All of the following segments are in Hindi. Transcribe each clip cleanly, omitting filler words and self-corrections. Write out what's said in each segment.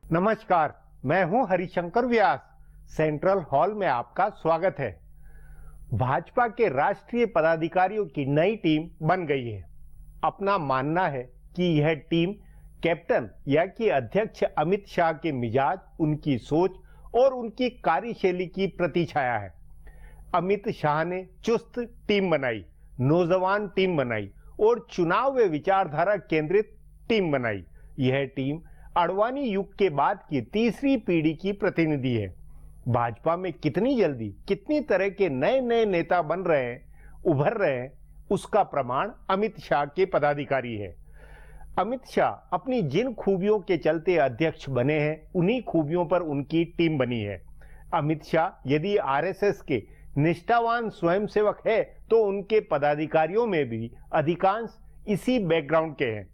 नमस्कार, मैं हूं हरिशंकर व्यास। सेंट्रल हॉल में आपका स्वागत है। भाजपा के राष्ट्रीय पदाधिकारियों की नई टीम बन गई है। अपना मानना है कि यह टीम कैप्टन या कि अध्यक्ष अमित शाह के मिजाज, उनकी सोच और उनकी कार्यशैली की प्रतिछाया है। अमित शाह ने चुस्त टीम बनाई, नौजवान टीम बनाई और चुनाव व विचारधारा केंद्रित टीम बनाई। यह टीम आडवाणी युग के बाद की तीसरी पीढ़ी की प्रतिनिधि है। भाजपा में कितनी जल्दी कितनी तरह के नए नए नेता बन रहे हैं, उभर रहे हैं, उसका प्रमाण अमित शाह के पदाधिकारी है। अमित शाह अपनी जिन खूबियों के चलते अध्यक्ष बने हैं, उन्हीं खूबियों पर उनकी टीम बनी है। अमित शाह यदि आरएसएस के निष्ठावान स्वयंसेवक है तो उनके पदाधिकारियों में भी अधिकांश इसी बैकग्राउंड के हैं।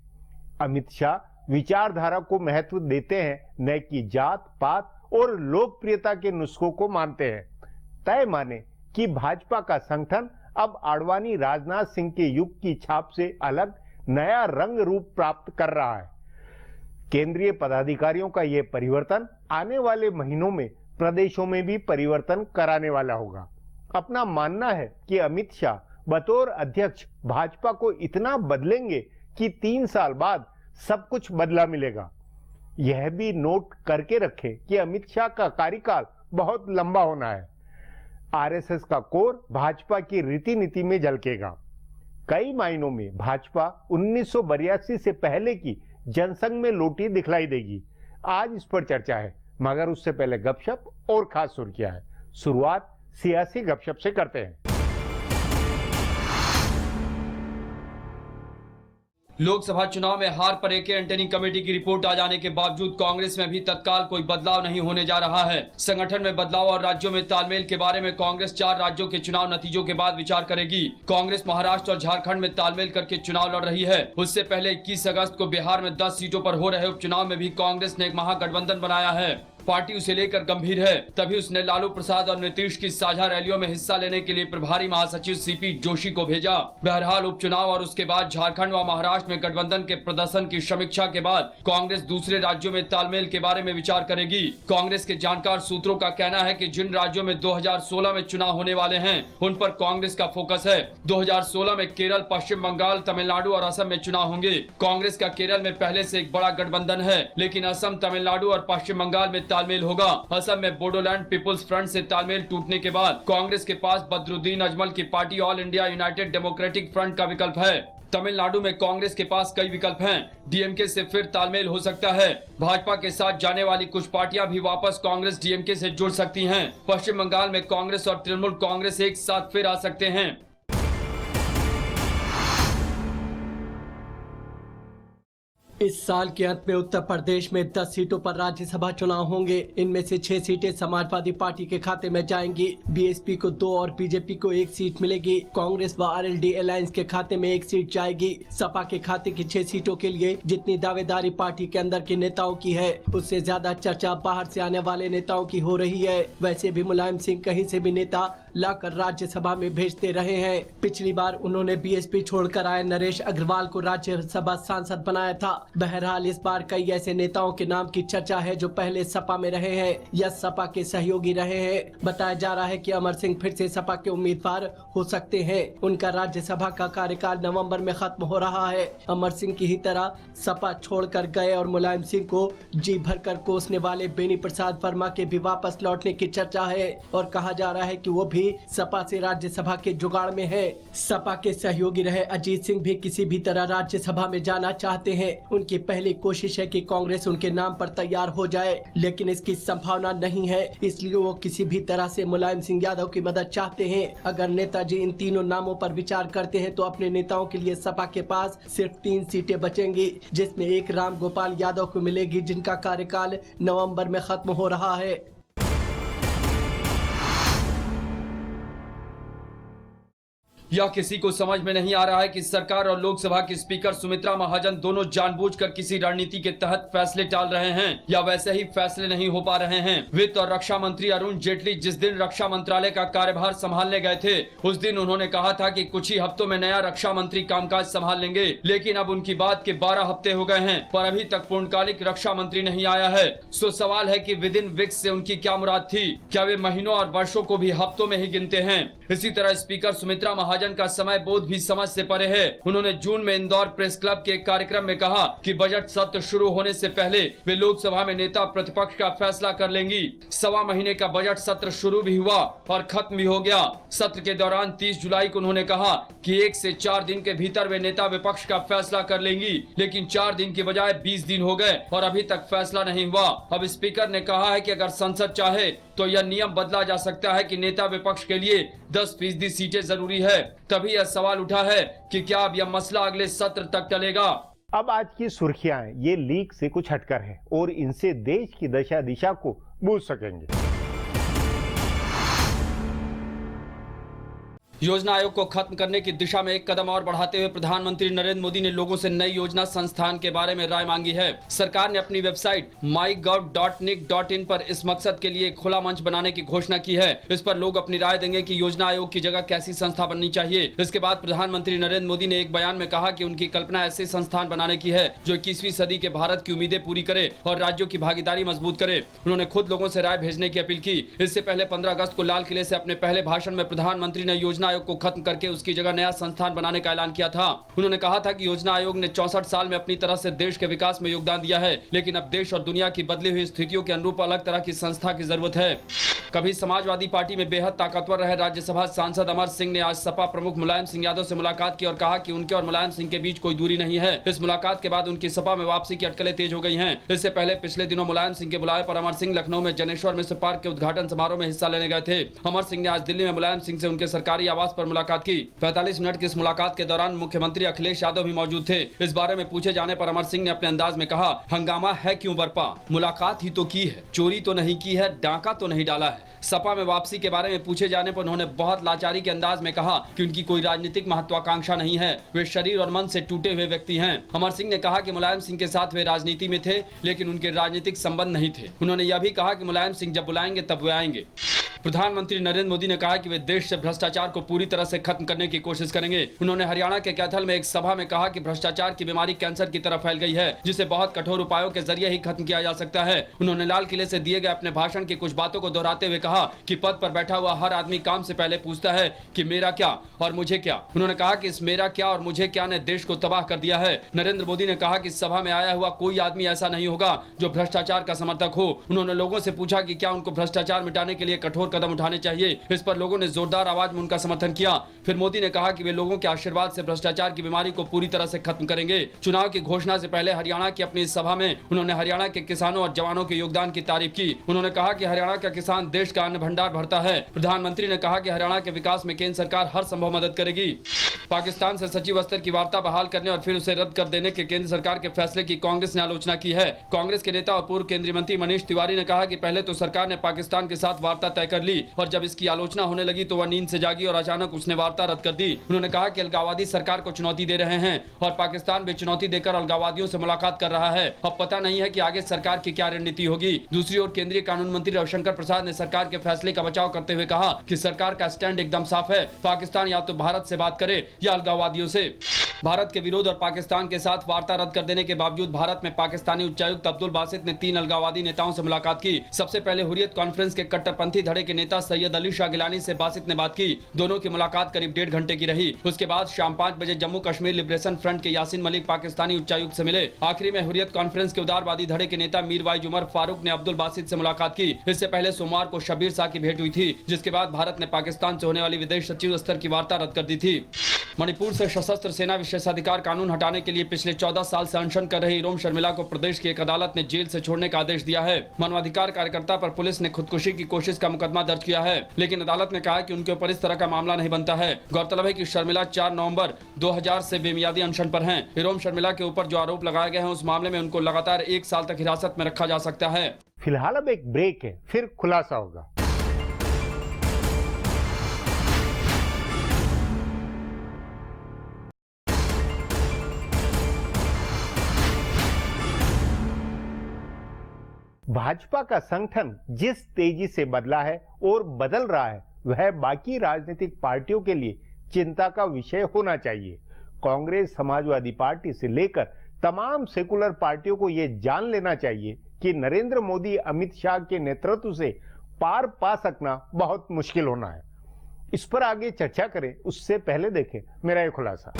अमित शाह विचारधारा को महत्व देते हैं, न कि जात पात और लोकप्रियता के नुस्खों को मानते हैं। तय माने कि भाजपा का संगठन अब आडवाणी राजनाथ सिंह के युग की छाप से अलग नया रंग रूप प्राप्त कर रहा है। केंद्रीय पदाधिकारियों का यह परिवर्तन आने वाले महीनों में प्रदेशों में भी परिवर्तन कराने वाला होगा। अपना मानना है कि अमित शाह बतौर अध्यक्ष भाजपा को इतना बदलेंगे कि 3 साल बाद सब कुछ बदला मिलेगा। यह भी नोट करके रखें कि अमित शाह का कार्यकाल बहुत लंबा होना है। आरएसएस का कोर भाजपा की रीति नीति में झलकेगा। कई मायनों में भाजपा 1982 से पहले की जनसंघ में लौटी दिखलाई देगी। आज इस पर चर्चा है, मगर उससे पहले गपशप और खास सुर्खियां है। शुरुआत सियासी गपशप से करते हैं। लोकसभा चुनाव में हार पर एके एंटनी कमेटी की रिपोर्ट आ जाने के बावजूद कांग्रेस में भी तत्काल कोई बदलाव नहीं होने जा रहा है। संगठन में बदलाव और राज्यों में तालमेल के बारे में कांग्रेस 4 राज्यों के चुनाव नतीजों के बाद विचार करेगी। कांग्रेस महाराष्ट्र और झारखंड में तालमेल करके चुनाव लड़ रही है। उससे पहले 21 अगस्त को बिहार में 10 सीटों पर हो रहे उपचुनाव में भी कांग्रेस ने एक महागठबंधन बनाया है। पार्टी उसे लेकर गंभीर है, तभी उसने लालू प्रसाद और नीतीश की साझा रैलियों में हिस्सा लेने के लिए प्रभारी महासचिव सीपी जोशी को भेजा। बहरहाल उपचुनाव और उसके बाद झारखंड व महाराष्ट्र में गठबंधन के प्रदर्शन की समीक्षा के बाद कांग्रेस दूसरे राज्यों में तालमेल के बारे में विचार करेगी। कांग्रेस के जानकार सूत्रों का कहना है कि जिन राज्यों में 2016 में चुनाव होने वाले हैं, उन पर कांग्रेस का फोकस है। 2016 में केरल, पश्चिम बंगाल, तमिलनाडु और असम में चुनाव होंगे। कांग्रेस का केरल में पहले से एक बड़ा गठबंधन है, लेकिन असम, तमिलनाडु और पश्चिम बंगाल में तालमेल होगा। असम में बोडोलैंड पीपुल्स फ्रंट से तालमेल टूटने के बाद कांग्रेस के पास बदरुद्दीन अजमल की party all India United democratic front का विकल्प है। तमिलनाडु में कांग्रेस के पास कई विकल्प हैं। डीएमके से फिर तालमेल हो सकता है। भाजपा के साथ जाने वाली कुछ पार्टियां भी वापस कांग्रेस डीएमके से जुड़ सकती हैं। पश्चिम बंगाल में कांग्रेस और तृणमूल कांग्रेस एक साथ फिर आ सकते हैं। इस साल के अंत में उत्तर प्रदेश में 10 सीटों पर राज्यसभा चुनाव होंगे। इनमें से 6 सीटें समाजवादी पार्टी के खाते में जाएंगी। बीएसपी को 2 और बीजेपी को 1 सीट मिलेगी। कांग्रेस व आरएलडी अलायंस के खाते में 1 सीट जाएगी। सपा के खाते की 6 सीटों के लिए जितनी दावेदारी पार्टी के अंदर के नेताओं की है, उससे ज्यादा चर्चा बाहर से आने वाले नेताओं की हो रही है। वैसे भी मुलायम सिंह कहीं से भी नेता लाकर राज्यसभा में भेजते रहे हैं। पिछली बार उन्होंने बीएसपी छोड़कर आए नरेश अग्रवाल को राज्यसभा सांसद बनाया था। बहरहाल इस बार कई ऐसे नेताओं के नाम की चर्चा है जो पहले सपा में रहे हैं या सपा के सहयोगी रहे हैं। बताया जा रहा है कि अमर सिंह फिर से सपा के उम्मीदवार हो सकते हैं। उनका राज्यसभा का कार्यकाल नवंबर में खत्म हो रहा है। अमर सिंह की ही तरह सपा छोड़कर गए और मुलायम सिंह को जी भरकर कोसने वाले बेनी प्रसाद वर्मा के भी वापस लौटने की चर्चा है और कहा जा रहा है कि वो भी सपा से राज्यसभा के जुगाड़ में है। सपा के सहयोगी रहे अजीत सिंह भी किसी भी तरह राज्यसभा में जाना चाहते हैं। उनकी पहली कोशिश है कि कांग्रेस उनके नाम पर तैयार हो जाए, लेकिन इसकी संभावना नहीं है। इसलिए वो किसी भी तरह से मुलायम सिंह यादव की मदद चाहते हैं। अगर नेताजी इन तीनों नामों पर विचार करते हैं तो अपने नेताओं के लिए सपा के पास सिर्फ 3 सीटें बचेंगी, जिसमें एक राम गोपाल यादव को मिलेगी, जिनका कार्यकाल नवंबर में खत्म हो रहा है। यह किसी को समझ में नहीं आ रहा है कि सरकार और लोकसभा की स्पीकर सुमित्रा महाजन दोनों जानबूझकर किसी रणनीति के तहत फैसले टाल रहे हैं या वैसे ही फैसले नहीं हो पा रहे हैं। वित्त और रक्षा मंत्री अरुण जेटली जिस दिन रक्षा मंत्रालय का कार्यभार संभालने गए थे, उस दिन उन्होंने कहा था कि कुछ ही हफ्तों में नया रक्षा मंत्री कामकाज संभाल लेंगे, लेकिन अब उनकी बात के 12 हफ्ते हो गए हैं पर अभी तक पूर्णकालिक रक्षा मंत्री नहीं आया है। सो सवाल है कि विद इन वीक्स से उनकी क्या मुराद थी? क्या वे महीनों और वर्षों को भी हफ्तों में ही गिनते हैं? इसी तरह स्पीकर सुमित्रा महाजन का समय बोध भी समझ से परे है। उन्होंने जून में इंदौर प्रेस क्लब के एक कार्यक्रम में कहा कि बजट सत्र शुरू होने से पहले वे लोकसभा में नेता प्रतिपक्ष का फैसला कर लेंगी। सवा महीने का बजट सत्र शुरू भी हुआ और खत्म भी हो गया। सत्र के दौरान 30 जुलाई को उन्होंने कहा कि 1 से 4 दिन के भीतर वे नेता विपक्ष का फैसला कर लेंगी, लेकिन 4 दिन के बजाय 20 दिन हो गए और अभी तक फैसला नहीं हुआ। अब स्पीकर ने कहा है कि अगर संसद चाहे तो यह नियम बदला जा सकता है कि नेता विपक्ष के लिए 10% सीटें जरूरी है। तभी यह सवाल उठा है कि क्या अब यह मसला अगले सत्र तक टलेगा। अब आज की सुर्खियां ये लीक से कुछ हटकर है और इनसे देश की दशा दिशा को बूझ सकेंगे। योजना आयोग को खत्म करने की दिशा में एक कदम और बढ़ाते हुए प्रधानमंत्री नरेंद्र मोदी ने लोगों से नई योजना संस्थान के बारे में राय मांगी है। सरकार ने अपनी वेबसाइट mygov.nic.in पर इस मकसद के लिए खुला मंच बनाने की घोषणा की है। इस पर लोग अपनी राय देंगे कि योजना आयोग की जगह कैसी संस्था बननी चाहिए। इसके बाद प्रधानमंत्री नरेंद्र मोदी ने एक बयान में कहा कि उनकी कल्पना ऐसे संस्थान बनाने की है जो 21वीं सदी के भारत की उम्मीदें पूरी करे और राज्यों की भागीदारी मजबूत करे। उन्होंने खुद लोगों से राय भेजने की अपील की। इससे पहले 15 अगस्त को लाल किले से अपने पहले भाषण में प्रधानमंत्री ने योजना आयोग को खत्म करके उसकी जगह नया संस्थान बनाने का ऐलान किया था। उन्होंने कहा था कि योजना आयोग ने 64 साल में अपनी तरह से देश के विकास में योगदान दिया है, लेकिन अब देश और दुनिया की बदली हुई स्थितियों के अनुरूप अलग तरह की संस्था की जरूरत है। कभी समाजवादी पार्टी में बेहद ताकतवर रहे राज्यसभा सांसद अमर सिंह ने आज सपा प्रमुख मुलायम सिंह यादव से मुलाकात की और कहा कि उनके और मुलायम सिंह के बीच कोई दूरी नहीं है। इस मुलाकात के बाद उनकी सपा में वापसी की अटकलें तेज हो गई हैं। इससे पहले पिछले दिनों मुलायम सिंह के बुलाए पर अमर सिंह लखनऊ में जनेश्वर मिश्र पार्क के उद्घाटन समारोह में हिस्सा लेने गए थे। अमर सिंह ने आज दिल्ली में मुलायम सिंह से उनके सरकारी आवास पर मुलाकात की। 45 मिनट की इस मुलाकात के दौरान मुख्यमंत्री अखिलेश यादव भी मौजूद थे। इस बारे में पूछे जाने पर अमर सिंह ने अपने अंदाज में कहा, हंगामा है क्यों बरपा, मुलाकात ही तो की है, चोरी तो नहीं की है, डाका तो नहीं डाला है। सपा में वापसी के बारे में पूछे जाने पर उन्होंने बहुत लाचारी के अंदाज में कहा कि उनकी कोई राजनीतिक महत्वाकांक्षा नहीं है, वे शरीर और मन से टूटे हुए व्यक्ति हैं। अमर सिंह ने कहा कि मुलायम सिंह के साथ वे राजनीति में थे, लेकिन उनके राजनीतिक संबंध नहीं थे। उन्होंने यह भी कहा कि मुलायम सिंह जब बुलाएंगे तब वे आएंगे। प्रधानमंत्री नरेंद्र मोदी ने कहा कि वे देश से भ्रष्टाचार को पूरी तरह से खत्म करने की कोशिश करेंगे। उन्होंने हरियाणा के कैथल में एक सभा में कहा कि भ्रष्टाचार की बीमारी कैंसर की तरह फैल गई है, जिसे बहुत कठोर उपायों के जरिए ही खत्म किया जा सकता है। उन्होंने लाल किले से दिए गए अपने भाषण की कुछ बातों को दोहराते हुए कहा कि पद पर बैठा हुआ हर आदमी काम से पहले पूछता है कि मेरा क्या और मुझे क्या। उन्होंने कहा कि इस मेरा क्या और मुझे क्या ने देश को तबाह कर दिया है। नरेंद्र मोदी ने कहा कि सभा में आया हुआ कोई आदमी ऐसा नहीं होगा जो भ्रष्टाचार का समर्थक हो। उन्होंने लोगों से पूछा कि क्या उनको भ्रष्टाचार मिटाने के लिए कठोर कदम उठाने चाहिए। इस पर लोगों ने जोरदार आवाज में उनका समर्थन किया। फिर मोदी ने कहा कि वे लोगों के आशीर्वाद से भ्रष्टाचार की बीमारी को पूरी तरह से खत्म करेंगे। चुनाव की घोषणा से पहले हरियाणा की अपनी इस सभा में उन्होंने हरियाणा के किसानों और जवानों के योगदान की तारीफ की। उन्होंने कहा कि हरियाणा का किसान देश का अन्न भंडार भरता है। प्रधानमंत्री ने कहा कि हरियाणा के विकास में केंद्र सरकार हर संभव मदद करेगी। पाकिस्तान से सचिव स्तर की वार्ता बहाल करने और फिर उसे रद्द कर देने के केंद्र सरकार के फैसले की कांग्रेस ने आलोचना की है। कांग्रेस के नेता और पूर्व केंद्रीय मंत्री मनीष तिवारी ने कहा कि पहले तो सरकार ने पाकिस्तान के साथ वार्ता तय कर ली और जब इसकी आलोचना होने लगी तो वह नींद से जागी और अचानक उसने वार्ता रद्द कर दी। उन्होंने कहा कि अलगाववादी सरकार को चुनौती दे रहे हैं और पाकिस्तान भी चुनौती देकर अलगाववादियों से मुलाकात कर रहा है। अब पता नहीं है कि आगे सरकार की क्या रणनीति होगी। दूसरी ओर केंद्रीय कानून मंत्री रविशंकर प्रसाद ने सरकार के फैसले का बचाव करते हुए कहा कि सरकार का स्टैंड एकदम साफ है, पाकिस्तान या तो भारत से बात करे या अलगाववादियों से। भारत के विरोध और पाकिस्तान के साथ वार्ता रद्द कर देने के बावजूद भारत में पाकिस्तानी उच्चायुक्त अब्दुल बासित ने 3 अलगाववादी नेताओं से मुलाकात की। सबसे पहले हुर्रियत कॉन्फ्रेंस के कट्टरपंथी धड़े के नेता सैयद अली शाह गिलानी से बासित ने बात की। दोनों की मुलाकात करीब 1.5 घंटे की रही। उसके बाद शाम 5 बजे जम्मू कश्मीर लिबरेशन फ्रंट के यासीन मलिक पाकिस्तानी उच्चायुक्त से मिले। आखिरी में हुर्रियत कॉन्फ्रेंस के उदारवादी धड़े के नेता मीरवाइज उमर फारूक ने अब्दुल बासित से मुलाकात की। इससे पहले सोमवार को शब्बीर शाह की भेंट हुई थी, जिसके बाद भारत ने पाकिस्तान से होने वाली विदेश सचिव स्तर की वार्ता रद्द कर दी थी। मणिपुर से सशस्त्र सेना विशेषाधिकार कानून हटाने के लिए पिछले 14 साल से अनशन कर रही इरोम शर्मिला को प्रदेश की एक अदालत ने जेल से छोड़ने का आदेश दिया है। मानवाधिकार कार्यकर्ता पर पुलिस ने खुदकुशी की कोशिश का मुकदमा दर्ज किया है, लेकिन अदालत ने कहा कि उनके ऊपर इस तरह का मामला नहीं बनता है। गौरतलब है कि शर्मिला 4 नवंबर 2000 से बेमियादी अनशन पर हैं। इरोम शर्मिला के ऊपर जो आरोप लगाए गए हैं उस मामले में उनको लगातार 1 साल तक हिरासत में रखा जा सकता है। फिलहाल अब एक ब्रेक है, फिर खुलासा होगा। भाजपा का संगठन जिस तेजी से बदला है और बदल रहा है वह बाकी राजनीतिक पार्टियों के लिए चिंता का विषय होना चाहिए। कांग्रेस, समाजवादी पार्टी से लेकर तमाम सेकुलर पार्टियों को यह जान लेना चाहिए कि नरेंद्र मोदी, अमित शाह के नेतृत्व से पार पा सकना बहुत मुश्किल होना है। इस पर आगे चर्चा करें उससे पहले देखें मेरा ये खुलासा।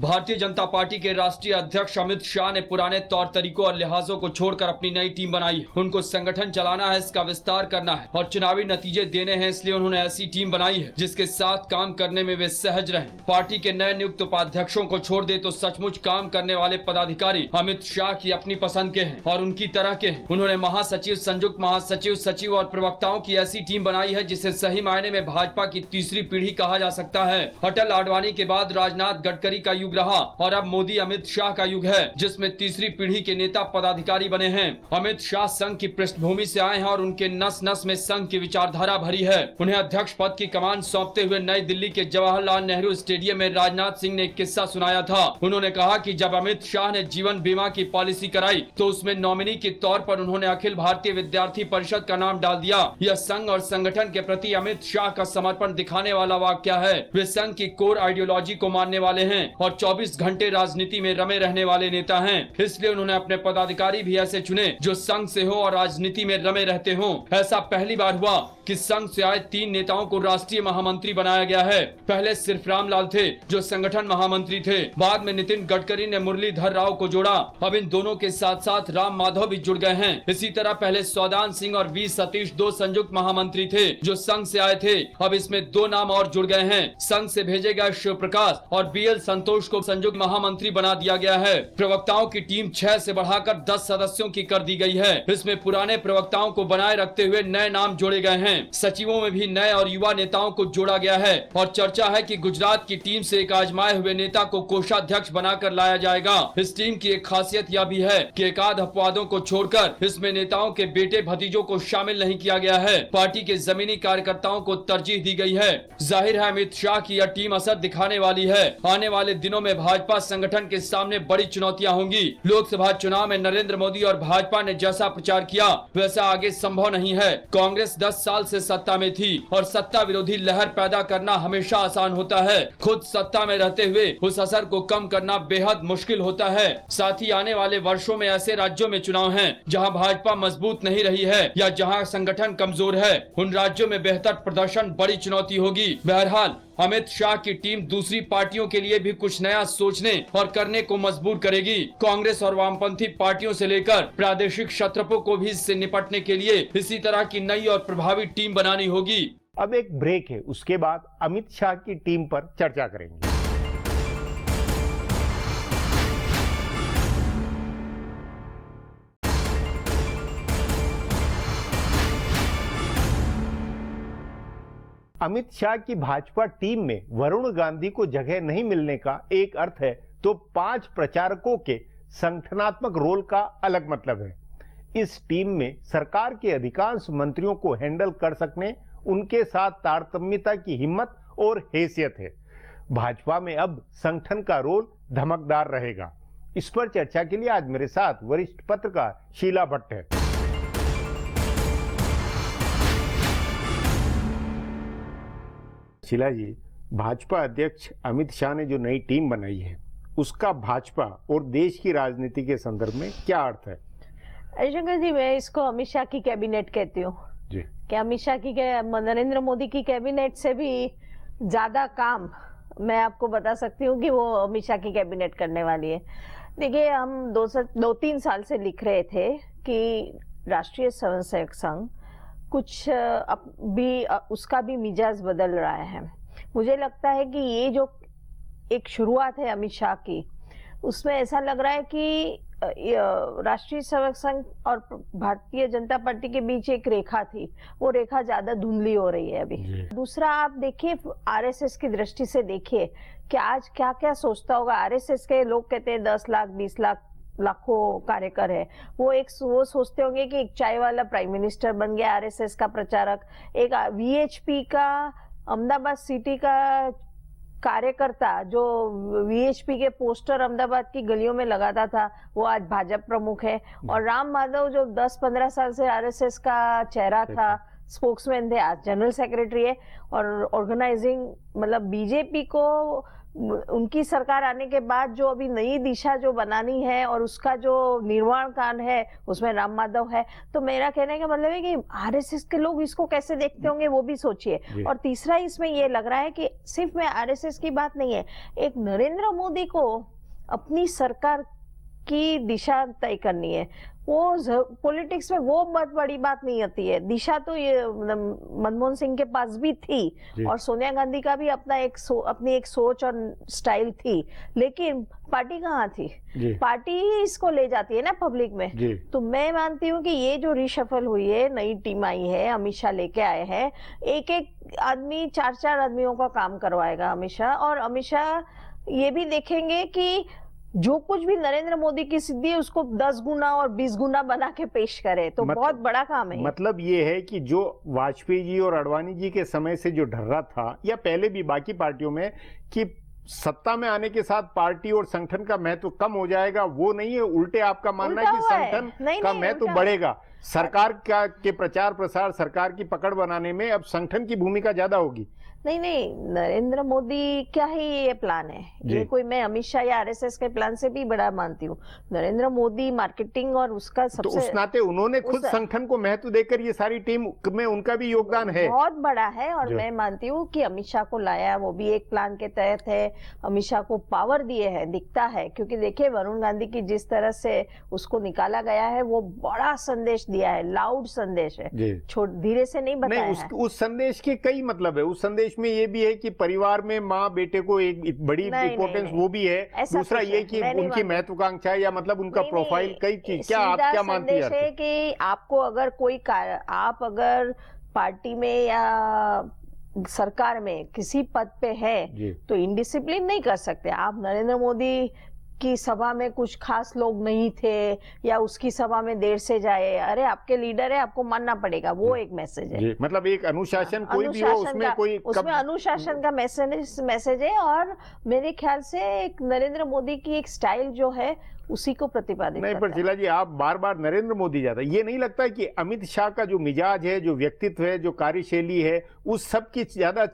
भारतीय जनता पार्टी के राष्ट्रीय अध्यक्ष अमित शाह ने पुराने तौर तरीकों और लिहाजों को छोड़कर अपनी नई टीम बनाई है। उनको संगठन चलाना है, इसका विस्तार करना है और चुनावी नतीजे देने हैं, इसलिए उन्होंने ऐसी टीम बनाई है जिसके साथ काम करने में वे सहज रहें। पार्टी के नए नियुक्त उपाध्यक्षों को छोड़ दे तो सचमुच काम करने वाले पदाधिकारी अमित शाह की अपनी पसंद के हैं और उनकी तरह के हैं। उन्होंने महासचिव, संयुक्त महासचिव, सचिव और प्रवक्ताओं की ऐसी टीम बनाई है जिसे सही मायने में भाजपा की तीसरी पीढ़ी कहा जा सकता है। अटल, आडवाणी के बाद राजनाथ, गडकरी का युग रहा और अब मोदी, अमित शाह का युग है जिसमें तीसरी पीढ़ी के नेता पदाधिकारी बने हैं। अमित शाह संघ की पृष्ठभूमि से आए हैं और उनके नस नस में संघ की विचारधारा भरी है। उन्हें अध्यक्ष पद की कमान सौंपते हुए नई दिल्ली के जवाहरलाल नेहरू स्टेडियम में राजनाथ सिंह ने एक किस्सा सुनाया था। उन्होंने कहा कि जब अमित शाह ने जीवन बीमा की पॉलिसी कराई तो उसमें नॉमिनी के तौर पर उन्होंने अखिल भारतीय विद्यार्थी परिषद का नाम डाल दिया। यह संघ और संगठन के प्रति अमित शाह का समर्पण दिखाने वाला वाक्य है। वे संघ की कोर आइडियोलॉजी को मानने वाले हैं और 24 घंटे राजनीति में रमे रहने वाले नेता हैं। इसलिए उन्होंने अपने पदाधिकारी भी ऐसे चुने जो संघ से हो और राजनीति में रमे रहते हो। ऐसा पहली बार हुआ कि संघ से आए 3 नेताओं को राष्ट्रीय महामंत्री बनाया गया है। पहले सिर्फ रामलाल थे जो संगठन महामंत्री थे, बाद में नितिन गडकरी ने मुरलीधर राव को जोड़ा। अब इन दोनों के साथ साथ राम माधव भी जुड़ गए हैं। इसी तरह पहले सौदान सिंह और वी सतीश 2 संयुक्त महामंत्री थे जो संघ से आए थे। अब इसमें 2 नाम और जुड़ गए हैं। संघ से भेजे गए शिव प्रकाश और BL संतोष को संयुक्त महामंत्री बना दिया गया है। प्रवक्ताओं की टीम 6 से बढ़ाकर 10 सदस्यों की कर दी गई है। इसमें पुराने प्रवक्ताओं को बनाए रखते हुए नए नाम जोड़े गए हैं। सचिवों में भी नए और युवा नेताओं को जोड़ा गया है और चर्चा है कि गुजरात की टीम से एक आजमाए हुए नेता को कोषाध्यक्ष बनाकर लाया जाएगा। इस टीम की एक खासियत यह भी है कि एकाध अपवादों को छोड़कर इसमें नेताओं के बेटे भतीजों को शामिल नहीं किया गया है। पार्टी के जमीनी कार्यकर्ताओं को तरजीह दी गई है। जाहिर है अमित शाह की यह टीम असर दिखाने वाली है। आने वाले दिनों में भाजपा संगठन के सामने बड़ी चुनौतियां होंगी। लोकसभा चुनाव में नरेंद्र मोदी और भाजपा ने जैसा प्रचार किया वैसा आगे संभव नहीं है। कांग्रेस 10 साल से सत्ता में थी और सत्ता विरोधी लहर पैदा करना हमेशा आसान होता है। खुद सत्ता में रहते हुए उस असर को कम करना बेहद मुश्किल होता है। साथ ही आने वाले वर्षों में ऐसे राज्यों में चुनाव हैं जहां भाजपा मजबूत नहीं रही है या जहां संगठन कमजोर है। उन राज्यों में बेहतर प्रदर्शन बड़ी चुनौती होगी। बहरहाल अमित शाह की टीम दूसरी पार्टियों के लिए भी कुछ नया सोचने और करने को मजबूर करेगी। कांग्रेस और वामपंथी पार्टियों से लेकर प्रादेशिक क्षत्रपों को भी इससे निपटने के लिए इसी तरह की नई और प्रभावी टीम बनानी होगी। अब एक ब्रेक है, उसके बाद अमित शाह की टीम पर चर्चा करेंगे। अमित शाह की भाजपा टीम में वरुण गांधी को जगह नहीं मिलने का एक अर्थ है तो 5 प्रचारकों के संगठनात्मक रोल का अलग मतलब है। इस टीम में सरकार के अधिकांश मंत्रियों को हैंडल कर सकने, उनके साथ तारतम्यता की हिम्मत और हैसियत है। भाजपा में अब संगठन का रोल धमकदार रहेगा। इस पर चर्चा के लिए आज मेरे साथ वरिष्ठ पत्रकार शीला भट्ट है। शीला जी, भाजपा अध्यक्ष अमित शाह ने जो नई टीम बनाई है उसका भाजपा और देश की राजनीति के संदर्भ में क्या अर्थ है? हरिशंकर जी, मैं इसको अमित शाह की कैबिनेट कहती हूँ कि अमित शाह की नरेंद्र मोदी की कैबिनेट से भी ज्यादा काम मैं आपको बता सकती हूँ कि वो अमित शाह की कैबिनेट करने वाली है। देखिए, हम 2-3 साल से लिख रहे थे कि राष्ट्रीय स्वयंसेवक संघ कुछ भी उसका भी मिजाज बदल रहा है। मुझे लगता है कि ये जो एक शुरुआत है अमित शाह की, उसमें ऐसा लग रहा है कि राष्ट्रीय सेवक संघ और भारतीय जनता पार्टी के बीच एक रेखा थी, वो रेखा ज्यादा धुंधली हो रही है अभी। दूसरा, आप देखिए आरएसएस की दृष्टि से देखिए कि आज क्या क्या सोचता होगा। आरएसएस के लोग कहते हैं 10 लाख 20 लाख लाखों कार्यकर है। वो सोचते होंगे कि एक चाय वाला प्राइम मिनिस्टर बन गया आरएसएस का प्रचारक। एक वीएचपी का अहमदाबाद सिटी का कार्यकर्ता जो वीएचपी के पोस्टर अहमदाबाद की गलियों में लगाता था वो आज भाजपा प्रमुख है, और राम माधव जो 10-15 साल से आरएसएस का चेहरा था, स्पोक्समैन थे, आज जनरल सेक्रेटरी है। और ऑर्गेनाइजिंग मतलब बीजेपी को उनकी सरकार आने के बाद जो अभी नई दिशा जो बनानी है और उसका जो निर्माण कांड है उसमें राम माधव है। तो मेरा कहने का मतलब है कि आरएसएस के लोग इसको कैसे देखते होंगे वो भी सोचिए। और तीसरा इसमें ये लग रहा है कि सिर्फ मैं आरएसएस की बात नहीं है, एक नरेंद्र मोदी को अपनी सरकार की दिशा तय करनी है। वो पॉलिटिक्स में वो बहुत बड़ी बात नहीं होती है, दिशा तो ये मनमोहन सिंह के पास भी थी और सोनिया गांधी का भी अपना अपनी एक सोच और स्टाइल थी, लेकिन पार्टी कहाँ थी? पार्टी ही इसको ले जाती है ना पब्लिक में। तो मैं मानती हूँ कि ये जो रिशफल हुई है, नई टीम आई है, अमित शाह लेके आए हैं, एक एक आदमी 4-4 आदमियों का काम करवाएगा अमित शाह। और अमित शाह ये भी देखेंगे कि जो कुछ भी नरेंद्र मोदी की सिद्धि है उसको 10 गुना और 20 गुना बना के पेश करे, तो बहुत बड़ा काम है। मतलब ये है कि जो वाजपेयी जी और अडवाणी जी के समय से जो ढर्रा था, या पहले भी बाकी पार्टियों में, कि सत्ता में आने के साथ पार्टी और संगठन का महत्व कम हो जाएगा, वो नहीं है। उल्टे आपका मानना है कि संगठन का महत्व बढ़ेगा। सरकार के प्रचार प्रसार, सरकार की पकड़ बनाने में अब संगठन की भूमिका ज्यादा होगी। नहीं, नरेंद्र मोदी क्या ही ये प्लान है, ये कोई मैं अमित शाह या आरएसएस के प्लान से भी बड़ा मानती हूँ। नरेंद्र मोदी मार्केटिंग और उसका सबसे, तो उस नाते उन्होंने खुद संगठन को महत्व देकर ये सारी टीम में उनका भी योगदान है, बहुत बड़ा है। और मैं मानती हूँ कि अमित शाह को लाया वो भी एक प्लान के तहत है। अमित शाह को पावर दिए है, दिखता है, क्योंकि देखिए वरुण गांधी की जिस तरह से उसको निकाला गया है वो बड़ा संदेश दिया है, लाउड संदेश है, धीरे से नहीं बताया। उस संदेश के कई मतलब है। उस संदेश में ये भी है कि परिवार में माँ बेटे को एक बड़ी इंपॉर्टेंस वो भी है। दूसरा ये कि उनकी महत्वाकांक्षा या मतलब उनका प्रोफाइल, कई चीज। क्या आप क्या मानती है कि आपको अगर कोई आप अगर पार्टी में या सरकार में किसी पद पे है तो इनडिसिप्लिन नहीं कर सकते आप। नरेंद्र मोदी की सभा में कुछ खास लोग नहीं थे या उसकी सभा में देर से जाए, अरे आपके लीडर है, आपको मानना पड़ेगा, वो एक मैसेज है। मतलब एक अनुशासन, कोई भी हो उसमें अनुशासन का मैसेज है। और मेरे ख्याल से एक नरेंद्र मोदी की एक स्टाइल जो है उसी को प्रतिपादित नहीं। पर जिला जी, आप बार बार नरेंद्र मोदी जाता, ये नहीं लगता कि अमित शाह का जो मिजाज है, जो व्यक्तित्व है, जो कार्यशैली है, उस सब की ज्यादा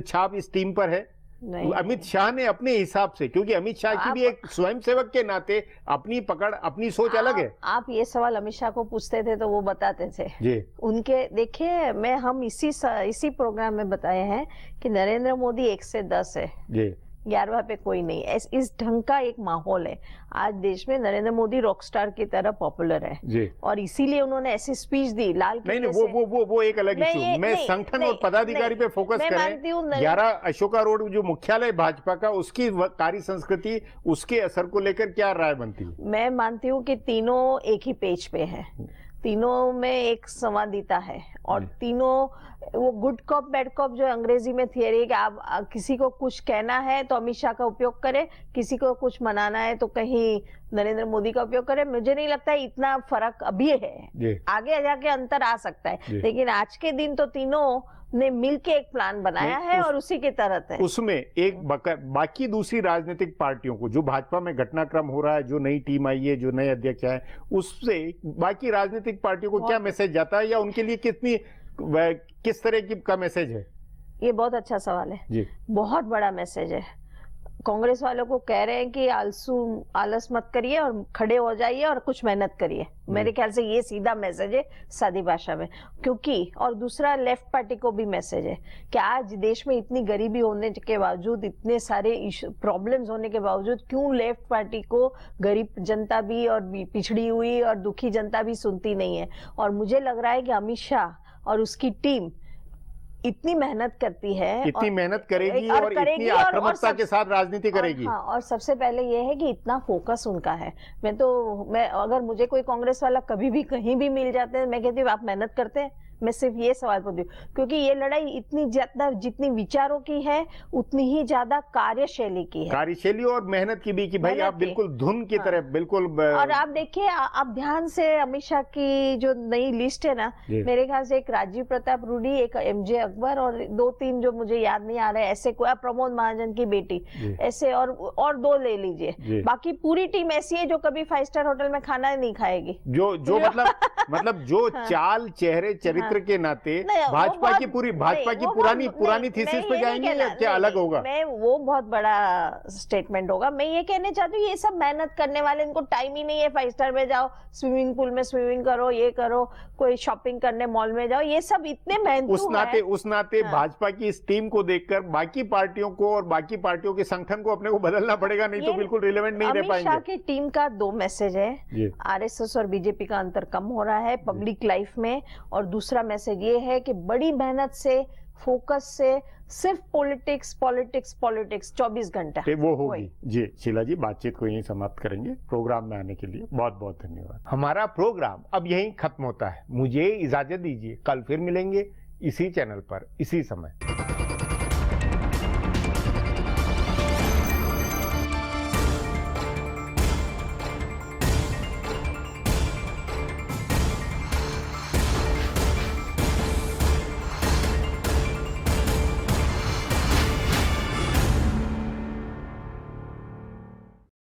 छाप इस टीम पर है? नहीं, अमित शाह ने अपने हिसाब से, क्योंकि अमित शाह की भी एक स्वयंसेवक के नाते अपनी पकड़, अपनी सोच अलग है। आप ये सवाल अमित शाह को पूछते थे तो वो बताते थे जी। उनके देखिए, हम इसी प्रोग्राम में बताए हैं कि नरेंद्र मोदी 1 से 10 है जी, 11वां पे कोई नहीं। इस ढंग का एक माहौल है आज देश में। नरेंद्र मोदी रॉकस्टार की तरह पॉपुलर है जी। और इसीलिए उन्होंने ऐसी स्पीच दी लाल किले से। वो एक अलग इशू। मैं संगठन और पदाधिकारी पे फोकस करें। 11 अशोका रोड जो मुख्यालय भाजपा का, उसकी कार्य संस्कृति, उसके असर को लेकर क्या राय बनती है? मैं मानती हूँ कि तीनों एक ही पेज पे है, तीनों में एक संवादिता है, और तीनों वो गुड कॉप बैड कॉप जो अंग्रेजी में थियरी है कि आप किसी को कुछ कहना है तो अमित शाह का उपयोग करें, किसी को कुछ मनाना है तो कहीं नरेंद्र मोदी का उपयोग करें। मुझे नहीं लगता है इतना फर्क अभी है, आगे जाके अंतर आ सकता है, लेकिन आज के दिन तो तीनों ने मिलके एक प्लान बनाया है और उसी के तहत है। उसमें एक बाकी दूसरी राजनीतिक पार्टियों को, जो भाजपा में घटनाक्रम हो रहा है, जो नई टीम आई है, जो नए अध्यक्ष है, उससे बाकी राजनीतिक पार्टियों को क्या मैसेज जाता है, या उनके लिए किस तरह का मैसेज है? ये बहुत अच्छा सवाल है जी। बहुत बड़ा मैसेज है। कांग्रेस वालों को कह रहे हैं कि आलस मत करिए और खड़े हो जाइए और कुछ मेहनत करिए। मेरे ख्याल से ये सीधा मैसेज है सादी भाषा में, क्योंकि और दूसरा लेफ्ट पार्टी को भी मैसेज है कि आज देश में इतनी गरीबी होने के बावजूद, इतने सारे प्रॉब्लम्स होने के बावजूद, क्यों लेफ्ट पार्टी को गरीब जनता भी और पिछड़ी हुई और दुखी जनता भी सुनती नहीं है। और मुझे लग रहा है कि अमित शाह और उसकी टीम इतनी मेहनत करती है, इतनी मेहनत करेगी और इतनी आक्रामकता के साथ राजनीति करेगी। हाँ, और सबसे पहले ये है कि इतना फोकस उनका है। मैं अगर मुझे कोई कांग्रेस वाला कभी भी कहीं भी मिल जाते हैं, मैं कहती हूँ आप मेहनत करते हैं, मैं सिर्फ ये सवाल पूछती हूँ, क्योंकि ये लड़ाई इतनी ज्यादा जितनी विचारों की है उतनी ही ज्यादा कार्यशैली की है, कार्यशैली और मेहनत की भी, कि भाई मेहनत आप की। बिल्कुल धुन की तरह बिल्कुल और आप देखिए, आप ध्यान से अमित शाह की जो नई लिस्ट है ना, जी। मेरे ख्याल से एक राजीव प्रताप रूडी, एक एमजे अकबर और 2-3 जो मुझे याद नहीं आ रहे, ऐसे कोई प्रमोद महाजन की बेटी, जी। ऐसे और 2 ले जी। लीजिए। बाकी पूरी टीम ऐसी है जो कभी 5 स्टार होटल में खाना नहीं खाएगी। जो मतलब जो चाल चेहरे चरित्र के नाते नहीं, वो भाजपा की बहुत- भाजपा नहीं, की वो पुरानी बहुत- पुरानी नहीं, थीसिस मैं पे ये नहीं जाएंगे कहना- या क्या नहीं, अलग नहीं, होगा? मैं वो बहुत बड़ा स्टेटमेंट होगा। मैं ये कहने चाहती हूँ, ये सब मेहनत करने वाले, इनको टाइम ही नहीं है 5 स्टार में जाओ, स्विमिंग पूल में स्विमिंग करो, ये करो, कोई शॉपिंग करने मॉल में जाओ, ये सब इतने मेहनतू उस नाते हाँ। भाजपा की इस टीम को देखकर बाकी पार्टियों को और बाकी पार्टियों के संगठन को अपने को बदलना पड़ेगा, नहीं तो ये बिल्कुल रिलेवेंट नहीं रह अमित शाह पाएंगे। की टीम का 2 मैसेज है। जी। आरएसएस और बीजेपी का अंतर कम हो रहा है पब्लिक लाइफ में, और दूसरा मैसेज ये है कि बड़ी मेहनत से, फोकस से, सिर्फ पॉलिटिक्स पॉलिटिक्स पॉलिटिक्स 24 घंटा वो होगी। जी शीला जी, बातचीत को यहीं समाप्त करेंगे। प्रोग्राम में आने के लिए बहुत बहुत धन्यवाद। हमारा प्रोग्राम अब यहीं खत्म होता है, मुझे इजाजत दीजिए, कल फिर मिलेंगे इसी चैनल पर इसी समय।